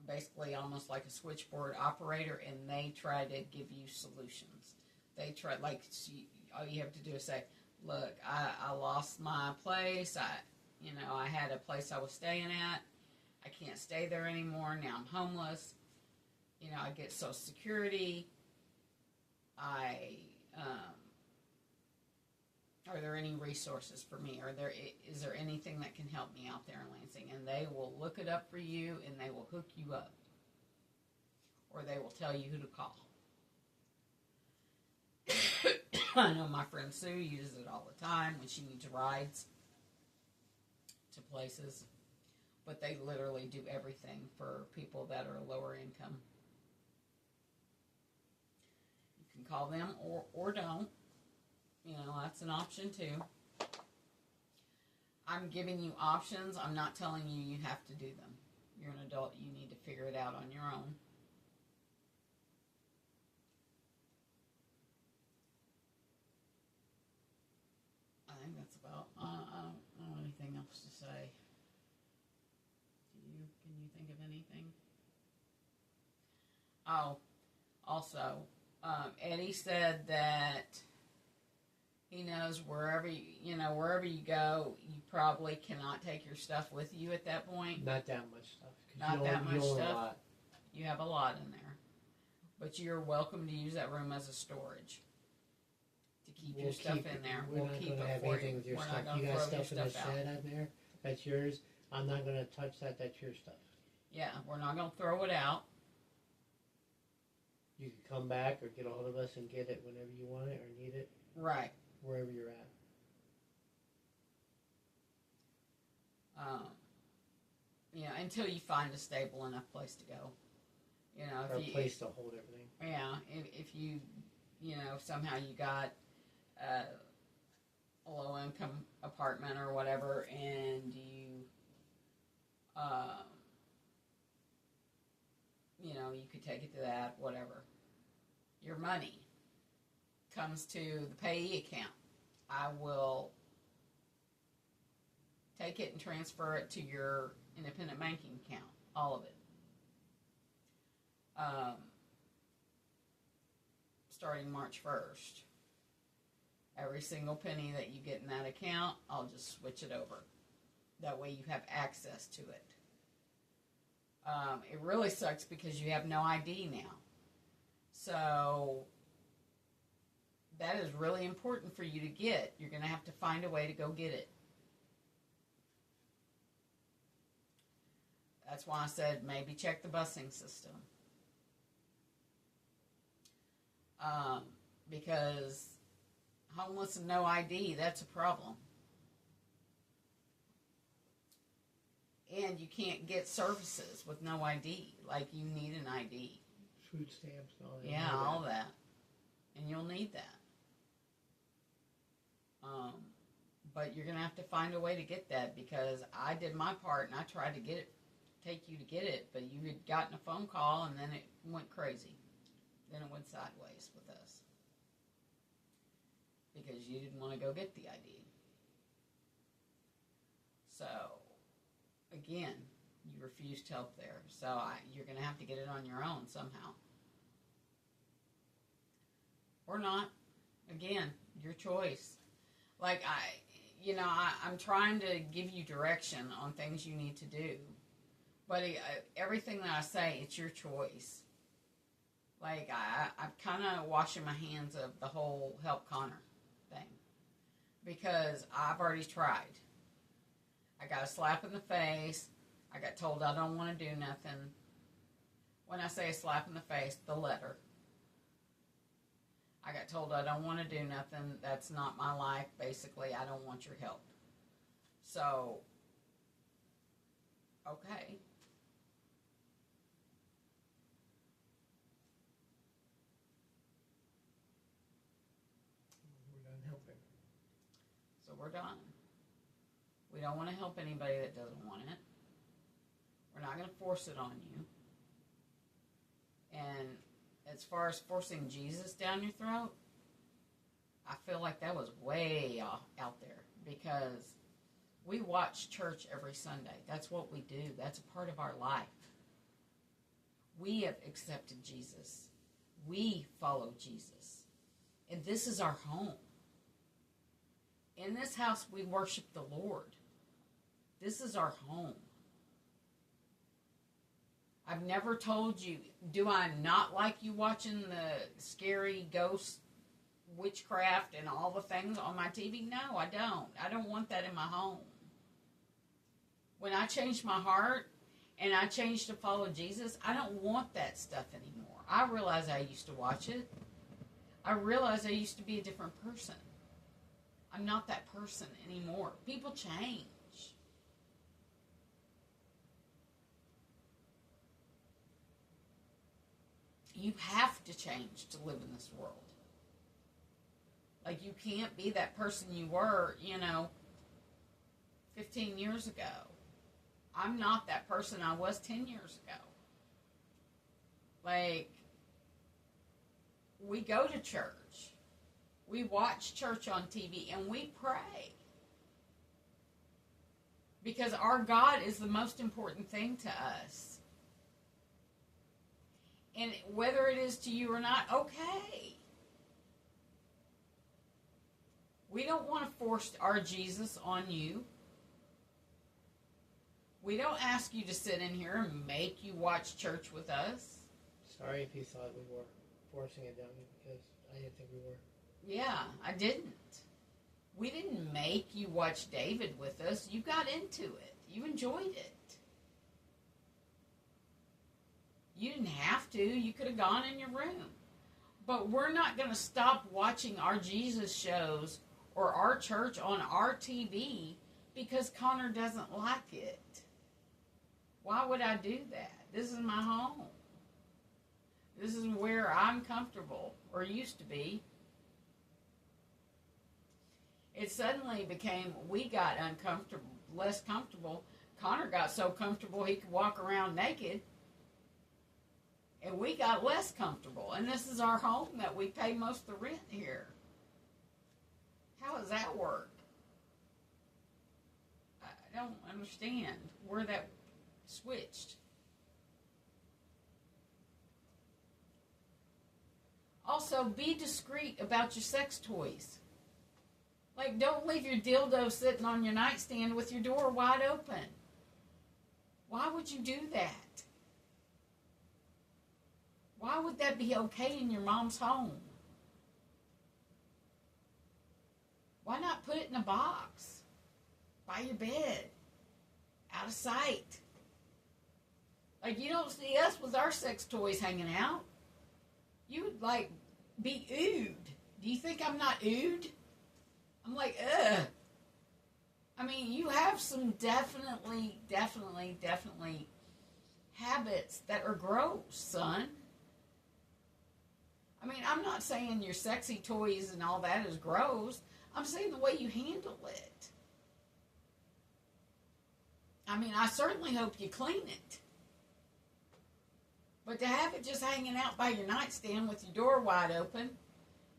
A: basically almost like a switchboard operator, and they try to give you solutions. They try, all you have to do is say, look, I lost my place. I had a place I was staying at. I can't stay there anymore. Now I'm homeless. I get Social Security. Are there any resources for me? Is there anything that can help me out there in Lansing? And they will look it up for you, and they will hook you up. Or they will tell you who to call. I know my friend Sue uses it all the time when she needs rides to places. But they literally do everything for people that are lower income. You can call them or don't. That's an option too. I'm giving you options. I'm not telling you you have to do them. You're an adult. You need to figure it out on your own. I think that's about. I don't know anything else to say. Can you think of anything? Oh, also, Eddie said that he knows wherever you go, you probably cannot take your stuff with you at that point.
C: Not that much stuff. 'Cause
A: Not
C: you
A: that
C: own-
A: much
C: you own a
A: stuff.
C: lot.
A: You have a lot in there, but you're welcome to use that room as a storage to keep your stuff
C: keep
A: in
C: it.
A: there.
C: We're
A: We'll
C: not
A: keep
C: going to
A: it
C: have
A: for
C: anything
A: you.
C: with your
A: We're
C: stuff.
A: not going
C: You
A: to
C: got
A: throw your
C: stuff in the
A: stuff out.
C: shed out there. That's yours. I'm not going to touch that. That's your stuff.
A: Yeah, we're not going to throw it out.
C: You can come back or get a hold of us and get it whenever you want it or need it,
A: Right.
C: wherever you're at.
A: Until you find a stable enough place to go.
C: Or a place to hold everything.
A: Yeah, if you, somehow you got a low income apartment or whatever, and you, you could take it to that, whatever. Your money comes to the payee account. I will take it and transfer it to your independent banking account, all of it. Starting March 1st. Every single penny that you get in that account, I'll just switch it over. That way you have access to it. It really sucks because you have no ID now. So that is really important for you to get. You're going to have to find a way to go get it. That's why I said maybe check the busing system. Because homeless and no ID, that's a problem. And you can't get services with no ID. Like, you need an ID.
C: Food stamps and all that.
A: Yeah, all that. And you'll need that. But you're going to have to find a way to get that, because I did my part and I tried to take you to get it, but you had gotten a phone call and then it went crazy. Then it went sideways with us. Because you didn't want to go get the ID. So, again, you refused help there. So you're going to have to get it on your own somehow. Or not. Again, your choice. Like, I'm trying to give you direction on things you need to do. But everything that I say, it's your choice. Like, I'm kind of washing my hands of the whole Help Connor thing. Because I've already tried. I got a slap in the face. I got told I don't want to do nothing. When I say a slap in the face, the letter. I got told I don't want to do nothing. That's not my life. Basically, I don't want your help. So, okay.
C: We're done helping.
A: So we're done. We don't want to help anybody that doesn't want it. We're not going to force it on you. And as far as forcing Jesus down your throat, I feel like that was way out there, because we watch church every Sunday. That's what we do. That's a part of our life. We have accepted Jesus. We follow Jesus. And this is our home. In this house, we worship the Lord. This is our home. I've never told you, do I not like you watching the scary ghost witchcraft and all the things on my TV? No, I don't. I don't want that in my home. When I changed my heart and I changed to follow Jesus, I don't want that stuff anymore. I realize I used to watch it. I realize I used to be a different person. I'm not that person anymore. People change. You have to change to live in this world. Like, you can't be that person you were, 15 years ago. I'm not that person I was 10 years ago. Like, we go to church, we watch church on TV, and we pray. Because our God is the most important thing to us. And whether it is to you or not, okay. We don't want to force our Jesus on you. We don't ask you to sit in here and make you watch church with us.
C: Sorry if you thought we were forcing it down you, because I didn't think we were.
A: Yeah, I didn't. We didn't make you watch David with us. You got into it. You enjoyed it. You didn't have to. You could have gone in your room. But we're not going to stop watching our Jesus shows or our church on our TV because Connor doesn't like it. Why would I do that? This is my home. This is where I'm comfortable, or used to be. It suddenly became, we got uncomfortable, less comfortable. Connor got so comfortable he could walk around naked. And we got less comfortable. And this is our home that we pay most of the rent here. How does that work? I don't understand where that switched. Also, be discreet about your sex toys. Like, don't leave your dildo sitting on your nightstand with your door wide open. Why would you do that? Why would that be okay in your mom's home? Why not put it in a box by your bed, out of sight? Like, you don't see us with our sex toys hanging out. You would, like, be oohed. Do you think I'm not oohed? I'm like, ugh. I mean, you have some definitely habits that are gross, son. I mean, I'm not saying your sexy toys and all that is gross. I'm saying the way you handle it. I mean, I certainly hope you clean it. But to have it just hanging out by your nightstand with your door wide open,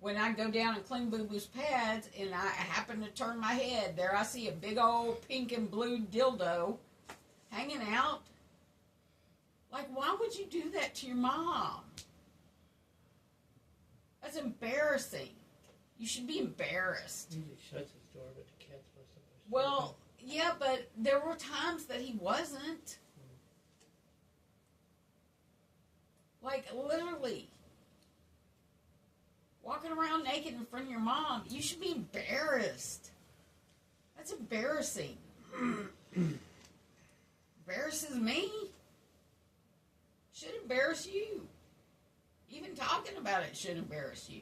A: when I go down and clean Boo Boo's pads and I happen to turn my head, there I see a big old pink and blue dildo hanging out. Like, why would you do that to your mom? That's embarrassing. You should be embarrassed.
C: He usually shuts his door, but the cat's supposed to.
A: Well, yeah, but there were times that he wasn't. Like, literally. Walking around naked in front of your mom. You should be embarrassed. That's embarrassing. Embarrasses me. Should embarrass you. Even talking about it should embarrass you.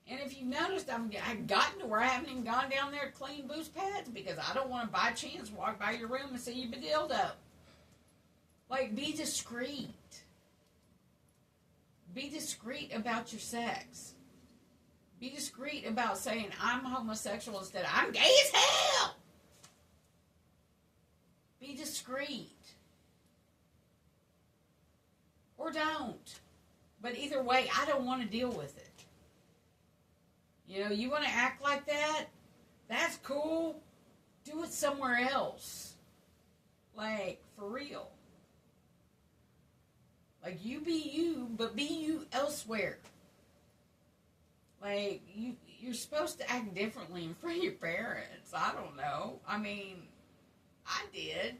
A: And if you've noticed, I've gotten to where I haven't even gone down there to clean Boo's pads because I don't want to by chance walk by your room and see you bedildo. Like, be discreet. Be discreet about your sex. Be discreet about saying, I'm homosexual instead of, I'm gay as hell. Be discreet. Or don't. But either way, I don't want to deal with it. You know, you want to act like that? That's cool. Do it somewhere else. Like, for real. Like, you be you, but be you elsewhere. Like, you're supposed to act differently in front of your parents. I don't know. I mean, I did.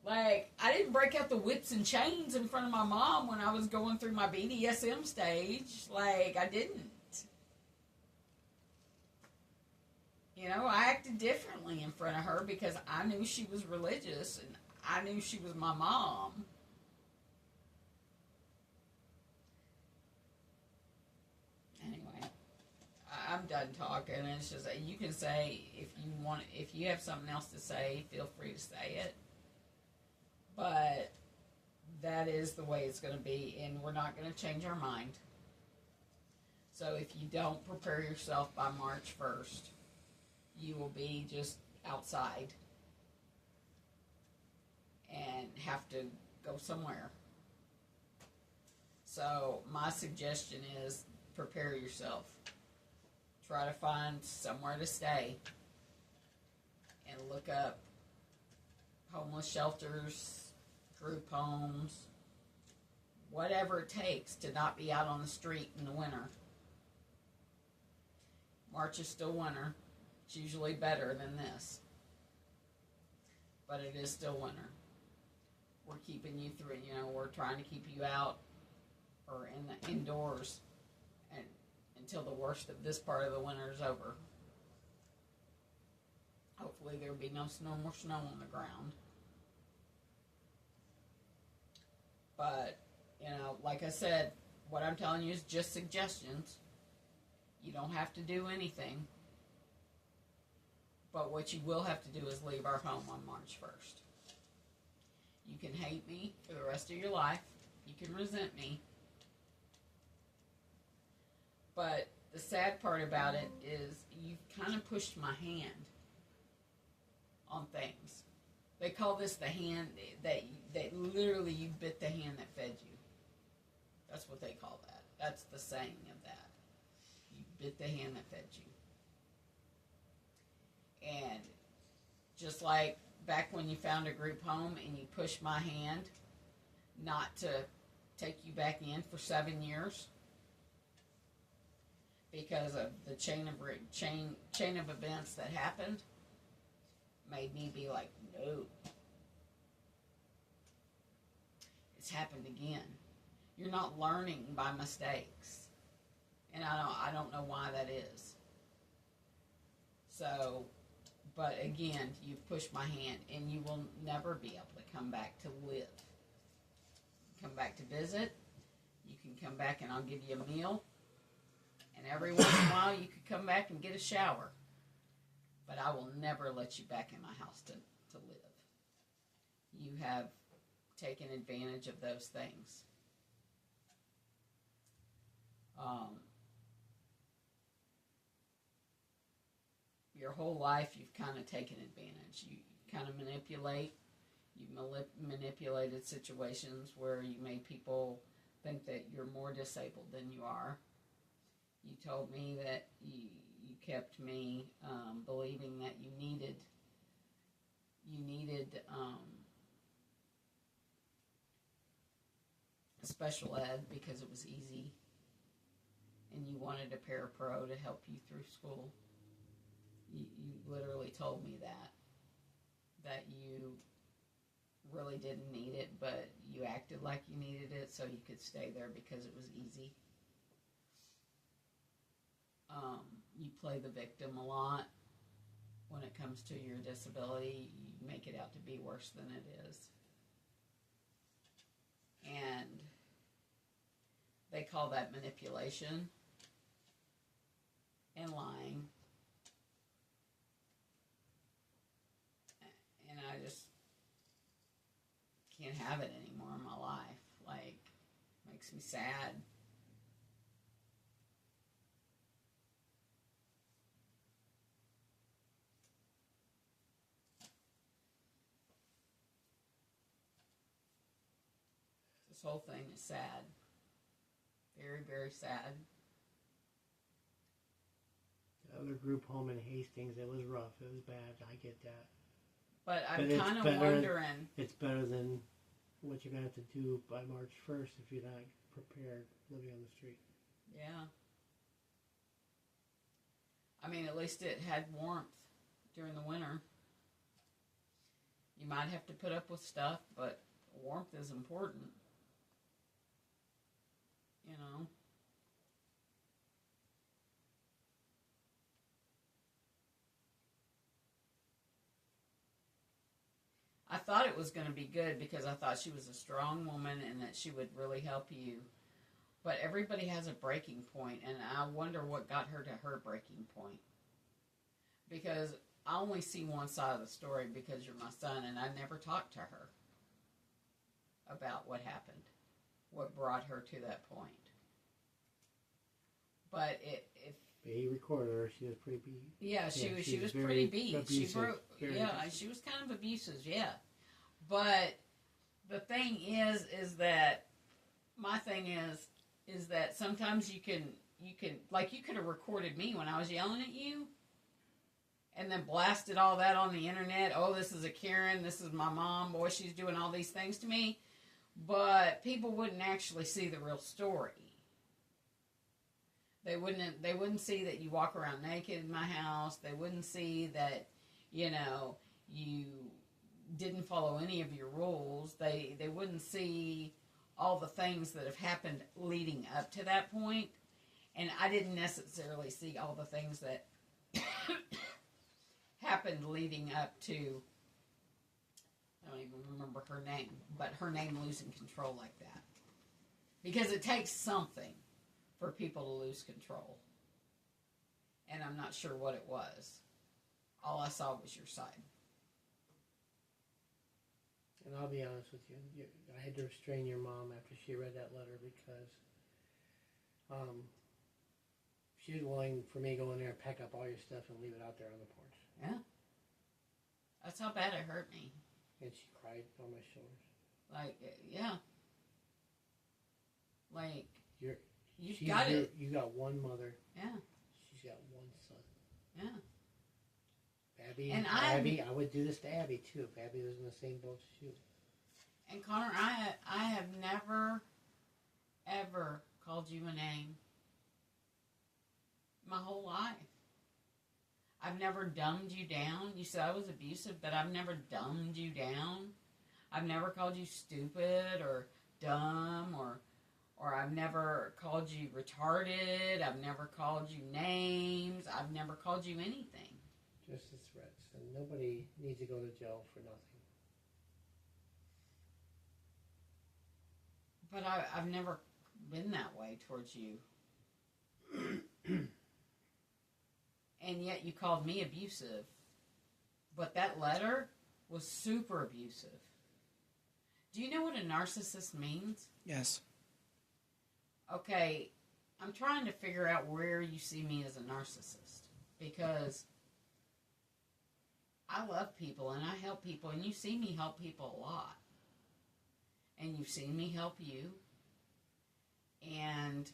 A: Like, I didn't break out the whips and chains in front of my mom when I was going through my BDSM stage. Like, I didn't. You know, I acted differently in front of her because I knew she was religious and I knew she was my mom. Anyway, I'm done talking. It's just, you can say if you have something else to say, feel free to say it. But that is the way it's going to be, and we're not going to change our mind. So if you don't prepare yourself by March 1st, you will be just outside and have to go somewhere. So my suggestion is prepare yourself. Try to find somewhere to stay and look up homeless shelters, group homes, whatever it takes to not be out on the street in the winter. March is still winter. It's usually better than this, but it is still winter. We're keeping you through, we're trying to keep you out or in the indoors and until the worst of this part of the winter is over. Hopefully there'll be no more snow on the ground. But, like I said, what I'm telling you is just suggestions. You don't have to do anything. But what you will have to do is leave our home on March 1st. You can hate me for the rest of your life. You can resent me. But the sad part about it is you've kind of pushed my hand on things. They call this the hand that literally you bit the hand that fed you. That's what they call that. That's the saying of that. You bit the hand that fed you. And just like back when you found a group home and you pushed my hand not to take you back in for 7 years because of the chain of events that happened, made me be like, no. It's happened again. You're not learning by mistakes. And I don't know why that is. So, but again, you've pushed my hand and you will never be able to come back to live. Come back to visit. You can come back and I'll give you a meal. And every once in a while you could come back and get a shower. But I will never let you back in my house to live. You have taken advantage of those things. Your whole life you've kind of taken advantage. You kind of manipulate. You've manipulated situations where you made people think that you're more disabled than you are. You told me that you kept me believing that you needed special ed because it was easy, and you wanted a parapro to help you through school. You literally told me that you really didn't need it, but you acted like you needed it so you could stay there because it was easy. You play the victim a lot when it comes to your disability. You make it out to be worse than it is. And they call that manipulation and lying. And I just can't have it anymore in my life. Like, makes me sad. This whole thing is sad. Very, very sad.
C: The other group home in Hastings, it was rough. It was bad. I get that.
A: But I'm kind of wondering.
C: It's better than what you're going to have to do by March 1st if you're not prepared living on the street.
A: Yeah. I mean, at least it had warmth during the winter. You might have to put up with stuff, but warmth is important. You know? I thought it was going to be good because I thought she was a strong woman and that she would really help you. But everybody has a breaking point, and I wonder what got her to her breaking point. Because I only see one side of the story because you're my son, and I never talked to her about what happened, what brought her to that point. But
C: He recorded her. She was pretty beat.
A: yeah, she
C: Yeah,
A: was
C: she's
A: pretty
C: very
A: beat. She
C: abusive,
A: broke,
C: very
A: yeah,
C: abusive.
A: she was kind of abusive, yeah. But the thing is that my thing is that sometimes you can like you could have recorded me when I was yelling at you, and then blasted all that on the internet. Oh, this is a Karen. This is my mom. Boy, she's doing all these things to me. But people wouldn't actually see the real story. They wouldn't see that you walk around naked in my house. They wouldn't see that, you didn't follow any of your rules. They wouldn't see all the things that have happened leading up to that point. And I didn't necessarily see all the things that happened leading up to, I don't even remember her name, but her name losing control like that. Because it takes something for people to lose control. And I'm not sure what it was. All I saw was your side.
C: And I'll be honest with you, I had to restrain your mom after she read that letter because she was willing for me to go in there and pack up all your stuff and leave it out there on the porch.
A: Yeah. That's how bad it hurt me.
C: And she cried on my shoulders.
A: Like, yeah. Like,
C: You
A: got it.
C: You got one mother.
A: Yeah.
C: She's got one son.
A: Yeah.
C: Abby,
A: And
C: I would do this to Abby too if Abby was in the same boat as you.
A: And Connor, I have never, ever called you a name. My whole life. I've never dumbed you down. You said I was abusive, but I've never dumbed you down. I've never called you stupid or dumb or I've never called you retarded. I've never called you names. I've never called you anything.
C: Just as threats. And nobody needs to go to jail for nothing.
A: But I've never been that way towards you. And yet you called me abusive. But that letter was super abusive. Do you know what a narcissist means?
B: Yes.
A: Okay, I'm trying to figure out where you see me as a narcissist. Because I love people and I help people. And you see me help people a lot. And you've seen me help you. And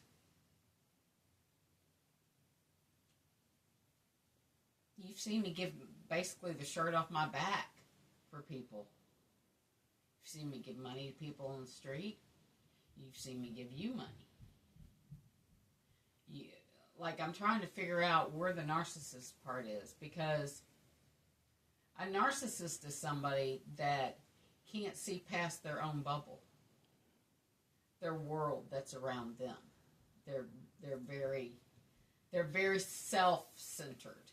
A: you've seen me give basically the shirt off my back for people. You've seen me give money to people on the street. You've seen me give you money. I'm trying to figure out where the narcissist part is, because a narcissist is somebody that can't see past their own bubble, their world that's around them. They're very self-centered.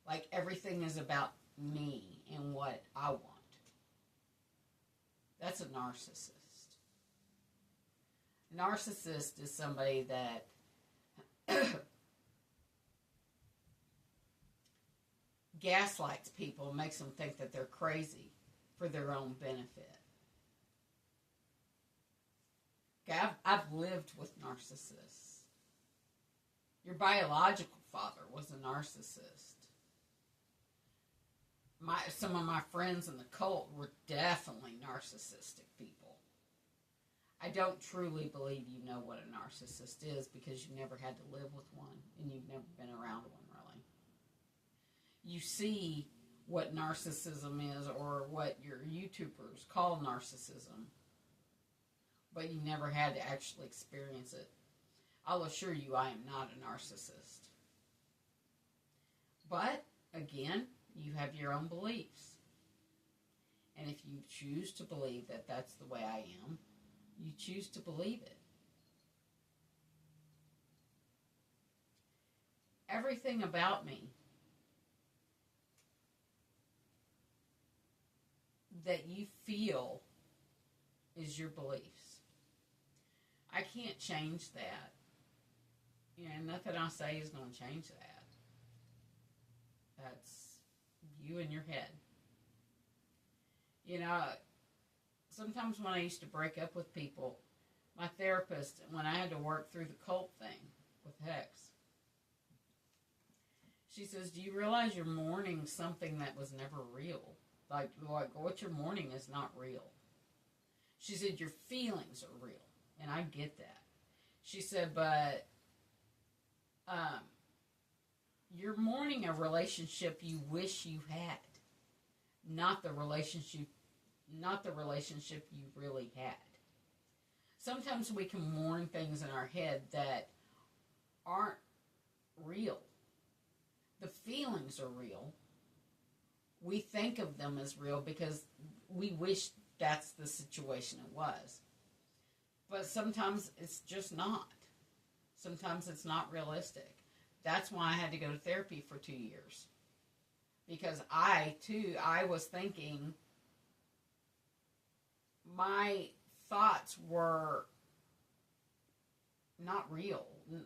A: Like everything is about me and what I want. That's a narcissist. A narcissist is somebody that gaslights people, makes them think that they're crazy for their own benefit. Okay, I've lived with narcissists. Your biological father was a narcissist. Some of my friends in the cult were definitely narcissistic people. I don't truly believe you know what a narcissist is because you never had to live with one and you've never been around one, really. You see what narcissism is or what your YouTubers call narcissism, but you never had to actually experience it. I'll assure you I am not a narcissist. But, again, you have your own beliefs. And if you choose to believe that that's the way I am, you choose to believe it. Everything about me that you feel is your beliefs. I can't change that. Nothing I say is going to change that. That's you in your head. Sometimes when I used to break up with people, my therapist, when I had to work through the cult thing with Hex, She says, do you realize you're mourning something that was never real? Like what you're mourning is not real. She said, your feelings are real. And I get that. She said, but you're mourning a relationship you wish you had. Not the relationship you really had. Sometimes we can mourn things in our head that aren't real. The feelings are real. We think of them as real because we wish that's the situation it was. But sometimes it's just not. Sometimes it's not realistic. That's why I had to go to therapy for 2 years. Because I was thinking, my thoughts were not real.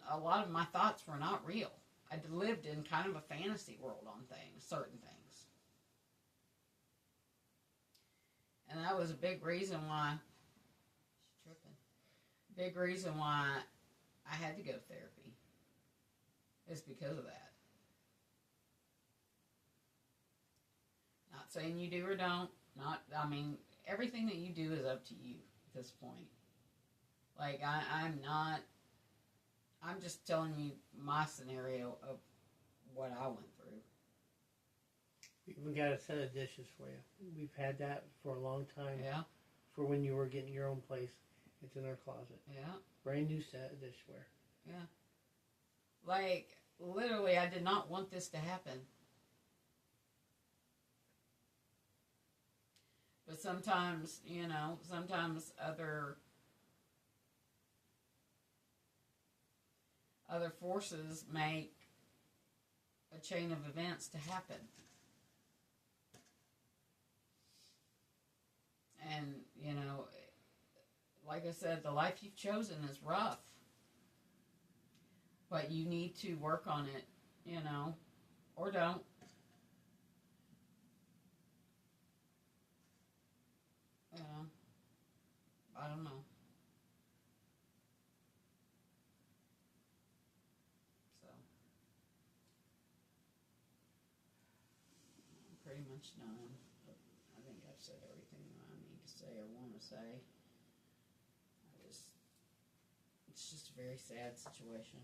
A: A lot of my thoughts were not real. I lived in kind of a fantasy world on things, certain things. And that was a big reason why, big reason why I had to go to therapy. Is because of that. Not saying you do or don't. Everything that you do is up to you at this point. Like, I'm just telling you my scenario of what I went through.
C: We even got a set of dishes for you. We've had that for a long time.
A: Yeah.
C: For when you were getting your own place. It's in our closet.
A: Yeah.
C: Brand new set of dishware.
A: Yeah. Like, literally, I did not want this to happen. But sometimes, sometimes other forces make a chain of events to happen. And, like I said, the life you've chosen is rough. But you need to work on it, or don't. I don't know. So, I'm pretty much done. I think I've said everything I need to say or want to say. It's just a very sad situation.